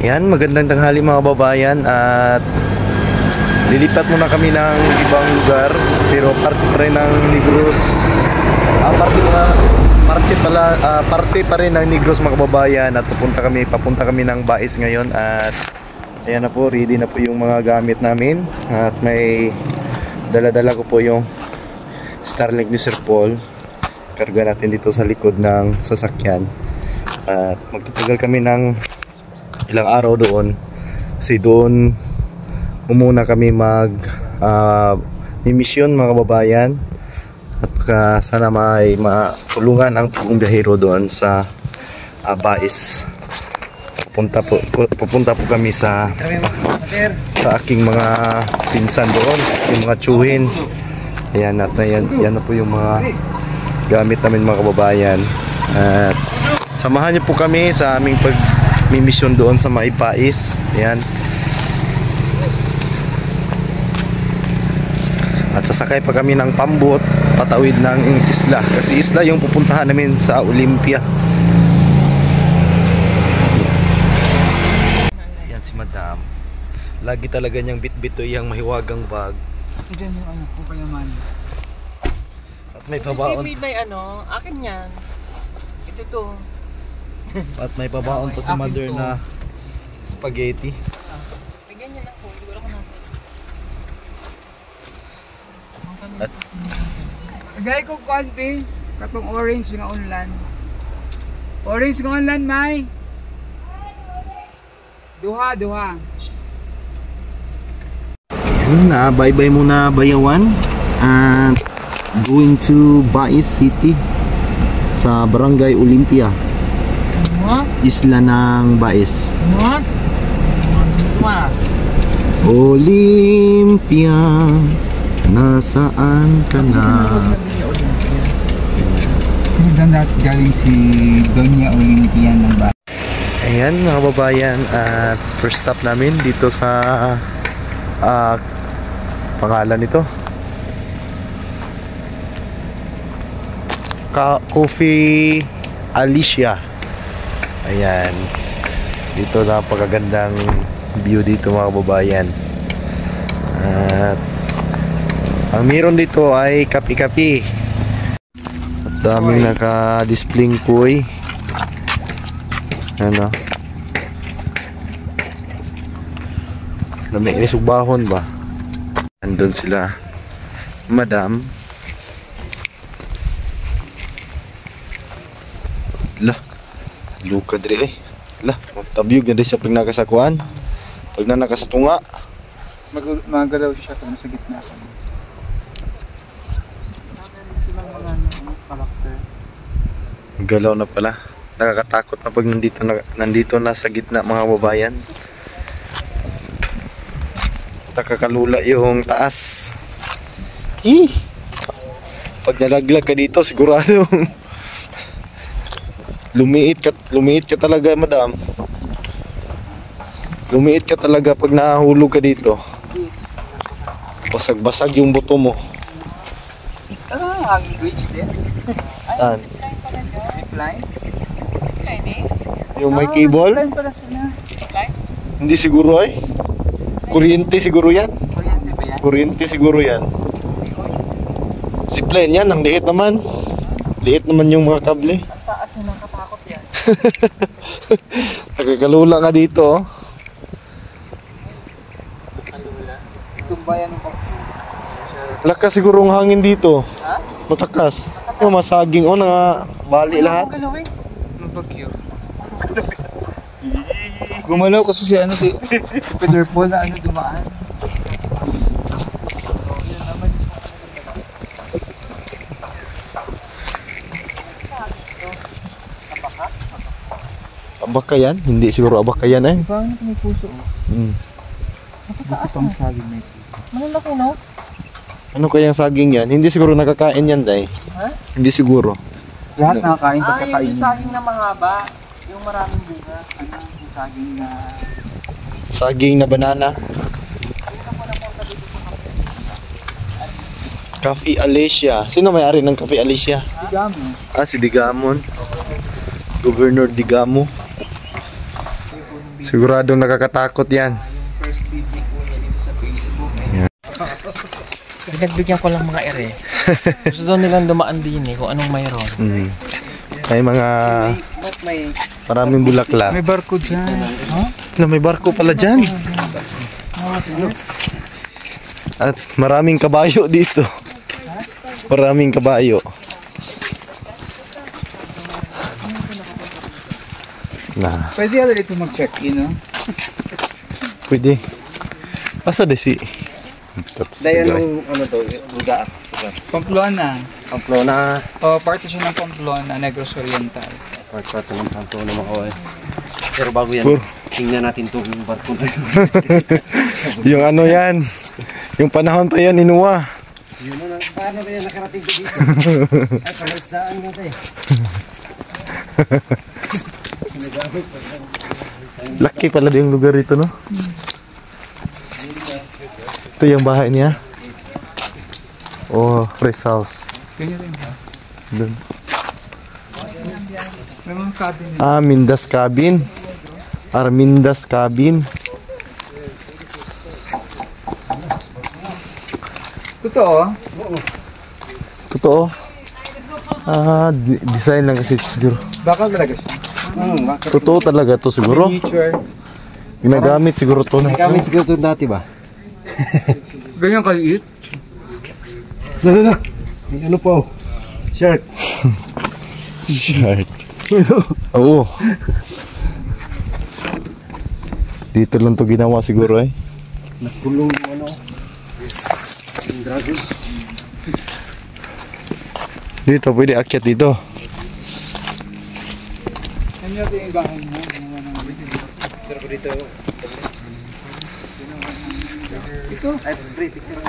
Ayan, magandang tanghali mga kababayan, at lilipat muna kami ng ibang lugar, pero parte pa rin ng Negros. Parte pa rin ng Negros mga kababayan, at papunta kami ng Bais ngayon. At ayan na po, ready na po yung mga gamit namin, at may dala-dala ko po yung Starlink ni Sir Paul. Karga natin dito sa likod ng sasakyan, at magtatagal kami ng ilang araw doon, kasi doon muna kami misyon mga kababayan, at sana may matulungan ang buong biyahero doon sa Bais. Pupunta po kami sa aking mga pinsan doon, yung mga tsuhin. Ayan, at yan na po yung mga gamit namin mga kababayan, at samahan niyo po kami sa aming misyon doon sa Bais. Ayan. At sasakay pa kami ng pambot patawid ng isla, kasi isla yung pupuntahan namin sa Olympia. Yan si Madam, lagi talaga niyang bit-bito yung mahiwagang bag. Diyan yung ano ko kaya man. At may pabaon. May ano, akin yan. Ito to. At may pabaon pa si Mother na spaghetti. Bigyan niya lang po, siguro ko nasa. At Gaya ko kuanti, katong orange nga unlan. Orange nga unlan, May. Duha. Ayun na, bye-bye muna Bayawan. And going to Bais City sa Barangay Olympia, isla ng Bais. Olympia, nasaan ka na? Ganda galing si Doña Olympia ng Bais. Ayan mga kababayan, at first stop namin dito sa pangalan nito, Coffee Alicia. Ayan, dito napakagandang view dito mga kababayan. At ang meron dito ay kapi-kapi, at daming naka-displaying kuy. Ano, dami inisubahon ba? Andun sila Madam. Lah, luka diri eh. Lah, tabyog na siya pag nakasakuan. Pag na nakastunga, Magalaw siya kung sa gitna ka. Silang mga karakter. galaw na pala. Nakakatakot na pag nandito na sa gitna mga kababayan. Nakakalula yung taas. Pag nalaglag ka dito, sigurado lumiit ka talaga, Madam. Lumiit ka talaga pag nahulog ka dito. Basag-basag yung buto mo. Hanging bridge din. Saan? Zipline. Yung may cable? Zipline pala sila. Hindi siguro ay. Kuryente siguro yan. Kuryente ba yan? Kuryente siguro yan. Zipline yan, ang liit naman. Liit naman yung mga kable. Ang taas na nakatakot yan. Nakakalula nga dito, oh. Tumbayan ng pag... Lakas siguro ang hangin dito. Ha? Matakas. Yung masaging, oh, bali lahat. Anong bagyo? Gumalaw kasi si Peter Paul na dumaan. Abaka yan? Hindi siguro abaka yan eh. Parang may puso. Napataas pang saging may puso. Malalaki, no? Ano kayang saging yan? Hindi siguro nakakain yan, Day. Ha? Hindi siguro. Lahat nakakain pagkakain. Yung saging na mahaba, yung maraming bunga. Ano, yung saging na... Saging na banana. Coffee Alicia. Sino may-ari ng Coffee Alicia? Digamo. Si Digamon. Governor Digamo. Siguradong nakakatakot yan. Yung first video po niya dito sa Facebook. Yeah. Pinagbigyan ko lang mga ere. Gusto daw nilang dumaan din eh kung anong mayroon. May mga maraming bulaklak. May barko dyan. Huh? May barko pala dyan. At maraming kabayo dito. Maraming kabayo. Nah, Pwede yata dito mag-check-in, no? pwede. Asa de si? Dahil yung ano to, lugar. Pamplona. Pamplona. O, parte siya ng Pamplona, Negros Oriental. Part ng Pamplona mga Pero bago yan, tingnan natin itong barko na yun. Yung ano yan. Yung panahon pa yan, inuwa. Yun na, paano ba yan nakarating ko dito? Ay, palisdaan mo tayo. Laki pala yung lugar dito, no? Ito yung bahay niya. Oh, rest house. Ganyan rin ba? Dun. May mga cabin. Mindas cabin. Armindas cabin. Totoo? Totoo. Design lang kasi siguro. Bakal talaga siya. Totoo talaga to siguro. Miniature. Ginagamit siguro to na. Gamit siguro ito dati ba? Ganyan kaliit. No. May ano po? Shark. Shark. Oo. Dito lang to ginawa siguro eh. Nakulong yung ano. Yung dragon. Dito pwede akyat dito. Ano yung bahay mo? Pero ko dito. Ito? Ay, pre, picture.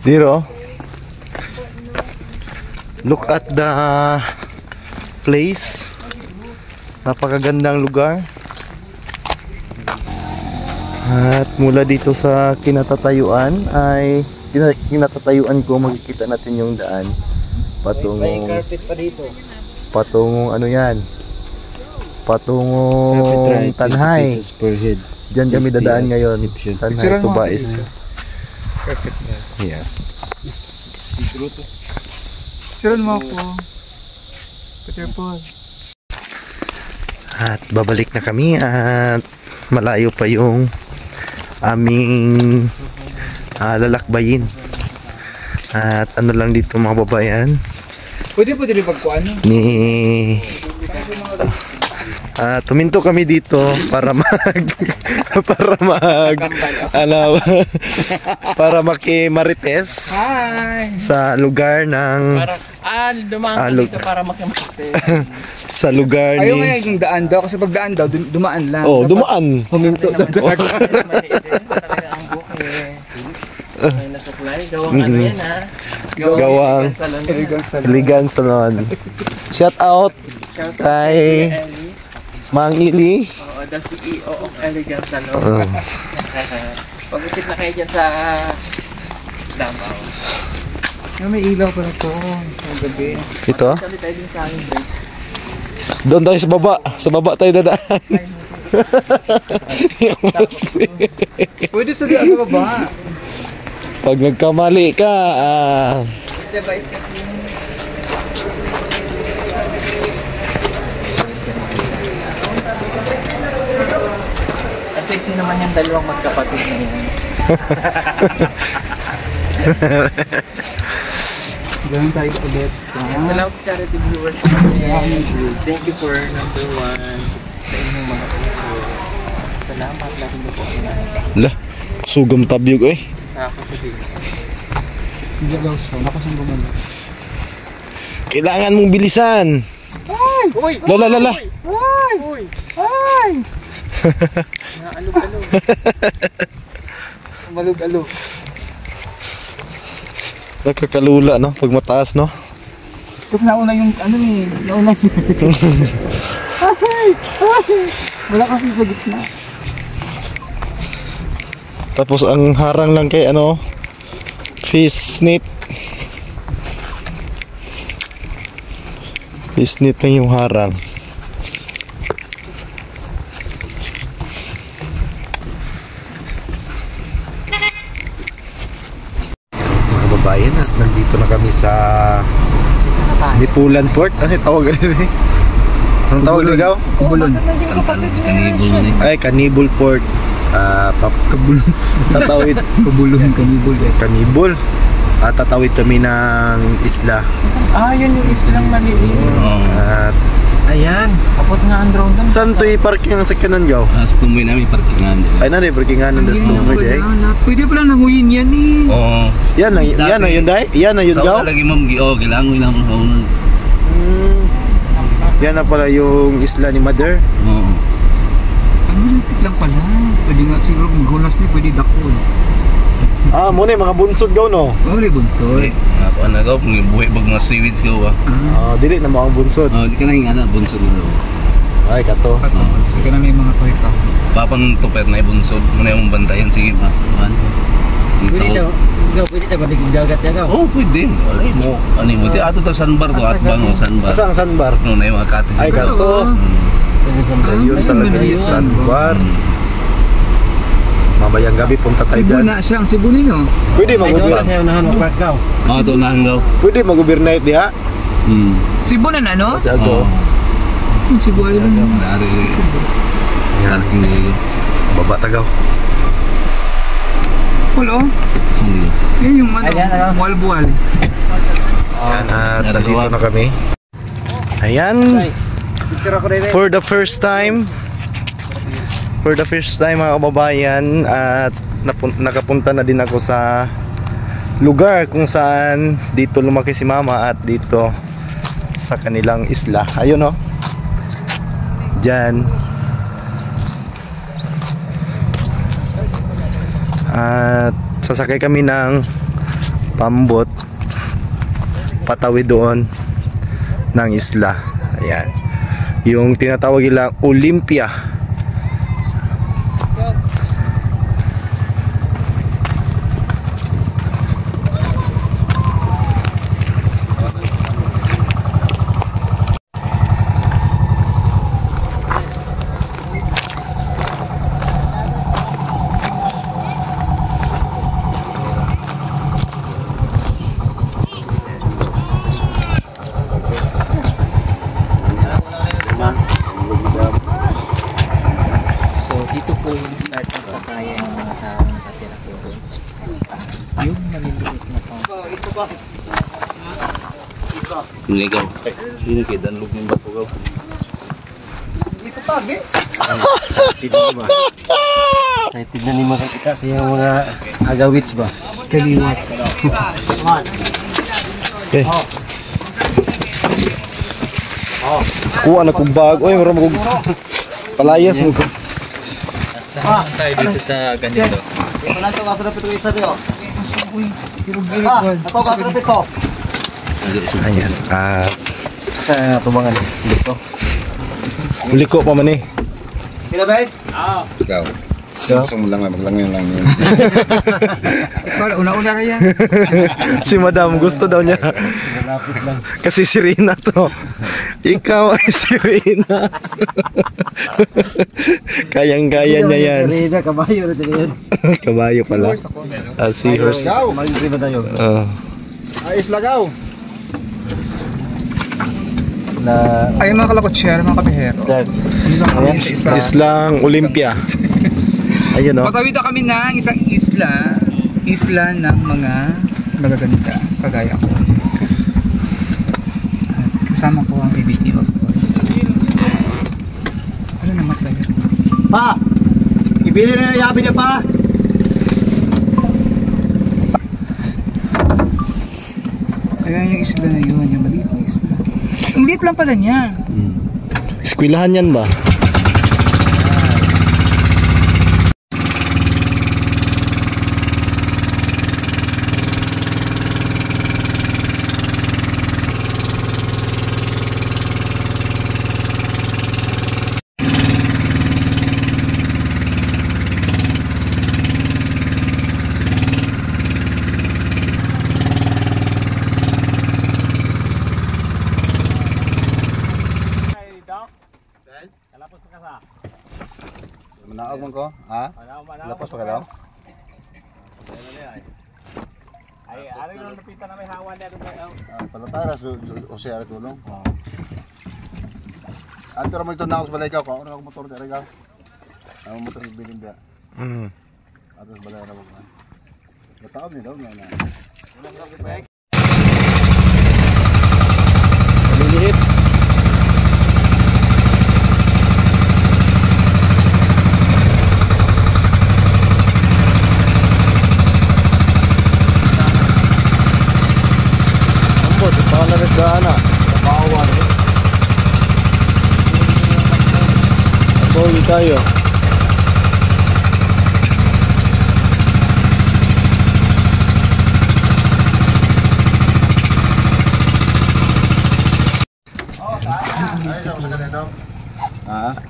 Dito. Look at the place. Napakagandang lugar. At mula dito sa kinatatayuan ay kinatatayuan ko, makikita natin yung daan May patungong carpet pa dito. ano yan, patungong Tanhay. Per head. Diyan kami dadaan ngayon. Tanhay Picturean to mo. Bais. Perfect na. Yeah. Suran mo ako. Peter Paul. At babalik na kami at malayo pa yung aming lalakbayin. At ano lang dito mga babayan Pwede rin pagkuhan. ni tuminto kami dito para para makimarites Hi! sa lugar ng Dumaan ka dito para makimakte. sa lugar Ayaw nga ni yung daan daw kasi pag daan daw, dumaan lang. oh, Dapat dumaan. Huminto daw. Maliit din talaga ang buke. May nasupply. Gawang ano yan ha. Gawang Iligan Salon. Shout out kay Mang Ili. Oo, the CEO of Elegant Salon. Pag-isip na kayo dyan sa Davao. May ilaw pa na to sa gabi. Ito. Sabi tayo din sa akin, break. Doon tayo sa baba. Sa baba tayo dadaan. Yung poste. Pwede sa di ano ba? Pag nagkamali ka, Step by step yun. Sexy naman yung dalawang magkapatid na yan. Ganun tayo ulit sa... Salamat sa charity viewers ko. Thank you for number 1 sa inyong mga puso. Salamat lagi niyo po. lah, sugam tabyog eh. Nakakasabing. Hindi daw siya. Nakasang gumano. Kailangan mong bilisan. Ay! Uy! Lala. Ay! Uy! Ay! Naalog-alog. Malug-alog. Nakakalula no, pag mataas no. Kasi nauna yung ano eh. Nauna si Ay! Ay! Wala kasi sa gitna. Tapos ang harang lang kay ano, fish net Isnit lang yung harang. Mga kababayan, at nandito na kami sa Nipulan Port. Ano tawag rin eh? Anong tawag ligaw? Kubulon. Ay, Kanibul Port. Tatawid. Kubulon, kanibol. Kanibul. Tatawid kami ng isla. Yun yung islang maliit. At Ayan, kapot nga ang drone doon. saan to i-parking ang sakyanan gaw? Sa tumoy namin parkingan. Ay na rin, parkingan ng Dastumay eh. Pwede pala nanguyin yan eh. Oo. Yan na yun dai? Yan na yun gaw? Sa lagi ma'am kailangan lang sa una. Yan na pala yung isla ni Mother. Oo. Ang malapit lang pala. Pwede nga siguro maghulas na, pwede dakon. Muna yung mga bunsod gaw no? Uli bunsoy. Ako na gaw, buhay bag mga seaweeds gaw ah. Dili na mga bunsod. Di ka na yung anak, bunsod na daw. Ay, kato. Bunsoy ka na may mga toy ka. Papang tupet na ibunsod, muna yung bantayan, sige ba? Pwede na ba dagat yan daw? Oo, pwede. Alay mo. Ano mo? Ato to sandbar to, at bango, sandbar. Asa ang sandbar? No, na yung mga cottage. Ay, kato. Ayun talaga yung sandbar. Mamayang gabi punta tayo Cebu dyan. na siya, ang Cebu ninyo. Pwede Ay, doon mag-overnight. na sa'yo nahan mag-park daw. Oo, ito na hanggaw. Pwede mag-overnight diha. Cebu na no? Kasi ako. Ang Cebu Island. Dari parking dito. Baba tagaw. Wala oh. Sige. Yan yung ano, Ayan, ano? buwal-buwal. Yan, at nandito na kami. Ayan. Picture ako rin. For the first time mga kababayan, at nakapunta na din ako sa lugar kung saan dito lumaki si mama at dito sa kanilang isla. Ayun oh. Diyan. At sasakay kami ng pambot patawid doon ng isla. Ayan. Yung tinatawag nila Olympia. So, dito po yung start ng sakayan ng mga taong nakatira po doon. Yung maliliit na pang. Yung ikaw. Hindi kayo danlog ng bato gaw. Excited na ni makakita sa yung mga agawits ba? Kaliwat. Okay. Kuha na kong bag. Oy, maram kong palayas mo ko. Saan tayo dito sa ganito? Asa ko eh. Tirog-irog. Ayan. Sa tumangan dito. Liko pa man eh. Ikaw. Gusto mo lang maglangoy lang yun. Ikaw, una-una ka yan. Si madam gusto daw niya. Malapit lang. Kasi si Rina to. Ikaw ay si Rina. Kayang-kaya niya yan. Rina, kabayo na sila yan. Kabayo pala. Seahorse. Mag-green na tayo. Ayos lagaw. Na Ay, mga kalakotsyero, mga kabihero. stars. Ayan. Islang Olympia. Ayun oh. Patawid na kami ng isang isla ng mga magaganda, kagaya ko. At kasama ko ang ABT of course. Ano naman tayo? Pa! Ibili na yung yabi niya pa! Ayan yung isla na yun, yung maliit na isla. Ang liit lang pala niya. Eskwelahan yan ba? Manaog mo ko? Ha? Lapos pa ka daw? Ay, ari nung napitan na may hawan dito sa Palatara o siya tulong. Anto ra mo ito na ako sa balay ka ko. Ano ako motor dere ka? Ang motor bilin dia. Atos balay ra mo. Bataw ni daw na. Maliliit. Ambot, paano na resdaan na? Kapawan eh. Napoli tayo.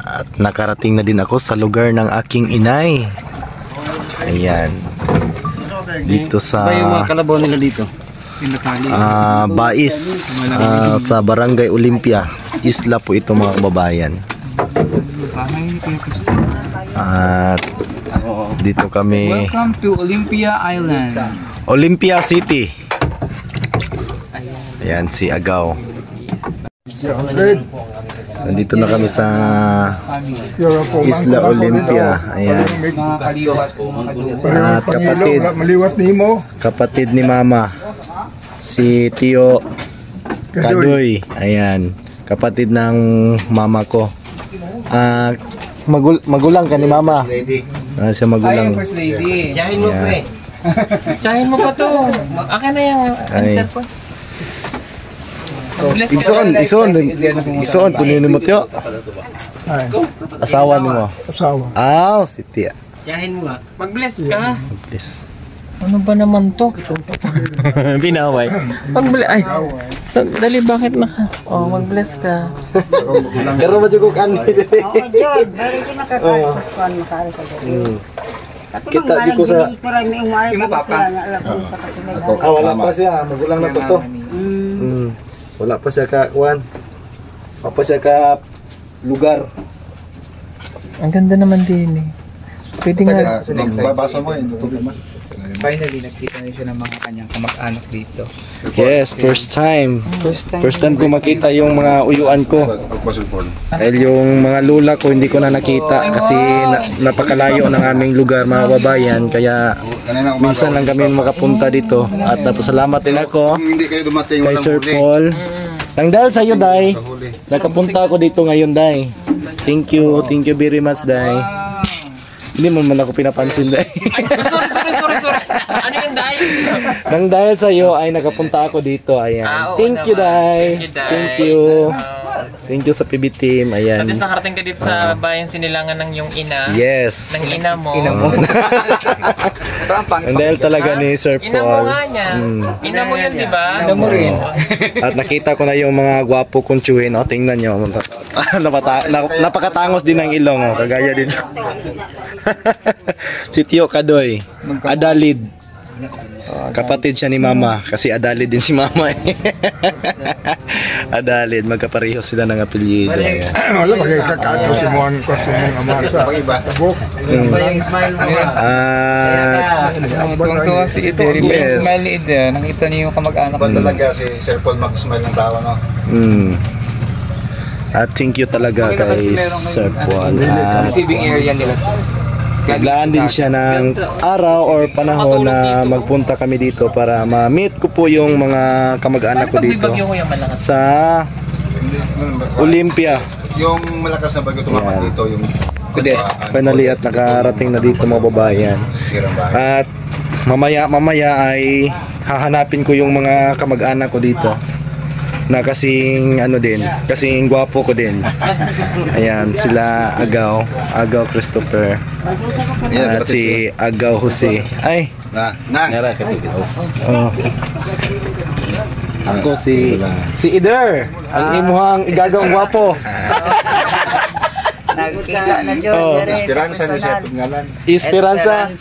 At nakarating na din ako sa lugar ng aking inay. Ayan. Dito sa Ba yung mga kalabaw nila dito? Bais sa Barangay Olympia. Isla po ito mga kababayan. At dito kami Welcome to Olympia Island. Olympia City. Ayan si Agaw. Nandito na kami sa Isla Olympia. Ayan. Mga kaliwas po, mga kadugo. At kapatid ni Mama, si Tio Kadoy. Ayan. Kapatid ng mama ko. Magulang ka ni Mama. Siya Ay, magulang. First Lady. Jahin mo pa eh. Jahin mo pa to. Akin na yung answer po. Ison, punin mo Tio. Asawa ni mo. Si Tia. Jahin mo nga. Mag-bless ka. Yes. Ano ba naman to? Binaway. Mag-bless. Ay. Dali, bakit naka? Oh, mag-bless ka. Pero majugok ani. Oo, Jod. Bari ko nakakaros ko ang makaari ka doon. Kita di ko sa Sino papa? wala pa siya, magulang na to. Wala pa siya ka kuan. Wala pa siya ka lugar. Ang ganda naman din eh. Pwede nga. Babasa mo yung tubig mo. Finally, nagkita na siya ng mga kanyang kamag-anak dito. Yes, first time. First time ko makita yung mga uyuan ko. Dahil yung mga lula ko hindi ko na nakita kasi napakalayo ng aming lugar mga babayan. Kaya minsan lang kami makapunta dito. At napasalamat din ako Hindi kayo dumating kay Sir Paul. Nang dahil sa iyo, Day. Nakapunta ako dito ngayon, Day. Thank you very much, Day. Hindi mo man ako pinapansin, Day. Sorry. Ano yung dahil? Nang dahil sa iyo ay nakapunta ako dito. Ayan. Thank you, Day. Thank you. Thank you sa PB team. Ayan. At least nakarating ka dito sa bayan sinilangan ng yung ina. Yes. Ng ina mo. Ang dahil talaga ni Sir Paul. Ina mo nga niya. Ina mo yun, di ba? Ina mo rin. At nakita ko na yung mga gwapo kong tsuhin. O, tingnan nyo. Napakatangos din ng ilong. O, kagaya din. Si Tio Kadoy. Adalid. Kapatid siya ni Mama. Kasi Adalid din si Mama. Adalid. Magkapareho sila ng apelyido. Wala bagay kakato si Mon ko sa mga amasa. Yung smile mo. Tuwang-tuwa si Eder. Yung smile ni Eder. Nakita niyo yung kamag-anak. Ba talaga si Sir Paul mag-smile ng tawa, no? At thank you talaga kay Sir Paul. Receiving area nila. Naglaan din siya ng araw or panahon na magpunta kami dito para ma-meet ko po yung mga kamag-anak ko dito sa Olympia. Yung malakas na bagyo tumapat dito, yung Finally at nakarating na dito mga babayan. At mamaya ay hahanapin ko yung mga kamag-anak ko dito na kasing ano din, kasing gwapo ko din. Ayan, sila Agaw Christopher. At si Agaw Jose. Ay, oh. Ako si Eder, ang imuhang igagawang gwapo. Nagkita na Jod. Esperanza ni siya ngalan. Esperanza.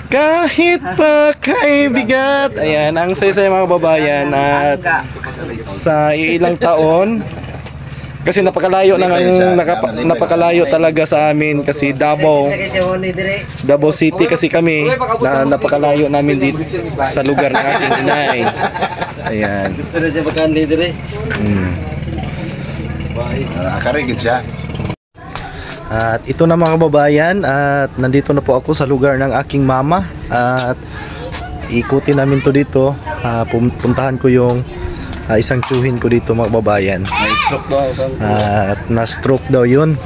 Kahit pa kay bigat. Ayan, ang saya-saya mga babayan. At sa ilang taon Kasi napakalayo napakalayo talaga sa amin kasi Davao City kasi kami na napakalayo namin dito sa lugar ng aking inay. Ayan. Gusto na siya makandi dire. Nakarigid siya. At ito na mga kababayan, at nandito na po ako sa lugar ng aking mama at ikutin namin to dito. Puntahan ko yung isang tsuhin ko dito mga kababayan. Stroke daw. At na-stroke daw yun.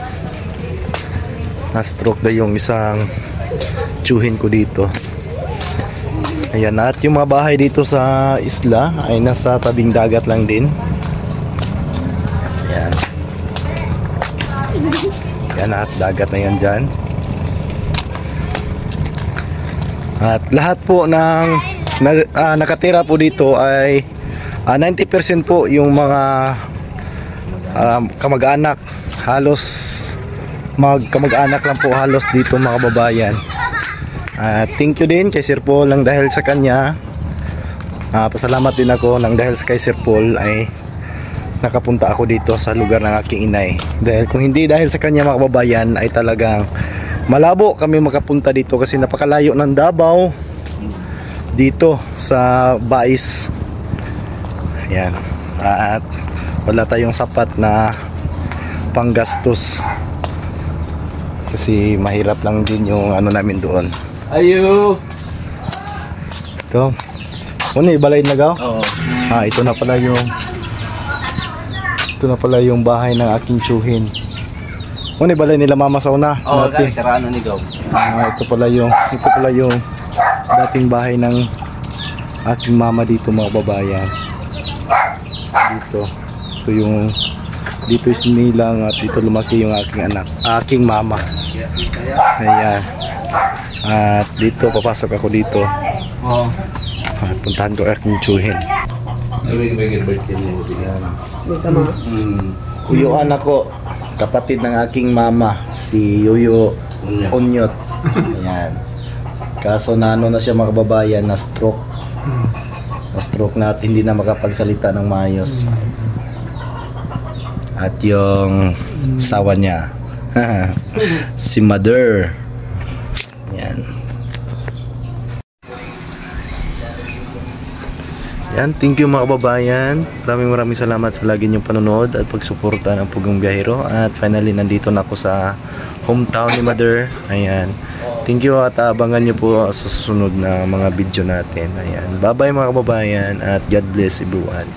Na-stroke daw yung isang tsuhin ko dito. Ayan, at yung mga bahay dito sa isla ay nasa tabing dagat lang din. Ayan. Yan, at dagat na yan dyan. At lahat po ng nakatira po dito ay 90% po yung mga kamag-anak. Halos kamag-anak lang po halos dito mga kababayan. Thank you din kay Sir Paul lang dahil sa kanya. Pasalamat din ako nang dahil kay Sir Paul ay nakapunta ako dito sa lugar ng aking inay. Dahil kung hindi dahil sa kanya mga kababayan ay talagang malabo kami makapunta dito kasi napakalayo ng Davao dito sa Bais. Ayan. At wala tayong sapat na panggastos kasi mahirap lang din yung ano namin doon. Ayo. Ito. Ano ibalay na gaw? Oo. Ito na pala yung bahay ng aking tsuhin. Ano balay nila mama sa una? Oo, karaan ni gaw. Ito pala yung dating bahay ng aking mama dito mga babayan. Dito is nilang at dito lumaki yung aking mama. Ayan. At dito papasok ako dito. Oo. At puntahan ko aking tsuhin. Uyuan ako, kapatid ng aking mama, si Yuyo Onyot. Ayan. Kaso na ano na siya mga kababayan, na stroke. Na stroke na at hindi na makapagsalita ng maayos. At yung sawa niya, si Mother. Ayan. Yan, thank you mga kababayan. Maraming salamat sa lagi niyong panonood at pagsuporta ng Pugong Biyahero. At finally, nandito na ako sa hometown ni Mother. Ayan. Thank you at abangan niyo po sa susunod na mga video natin. Ayan. Bye bye mga kababayan at God bless everyone.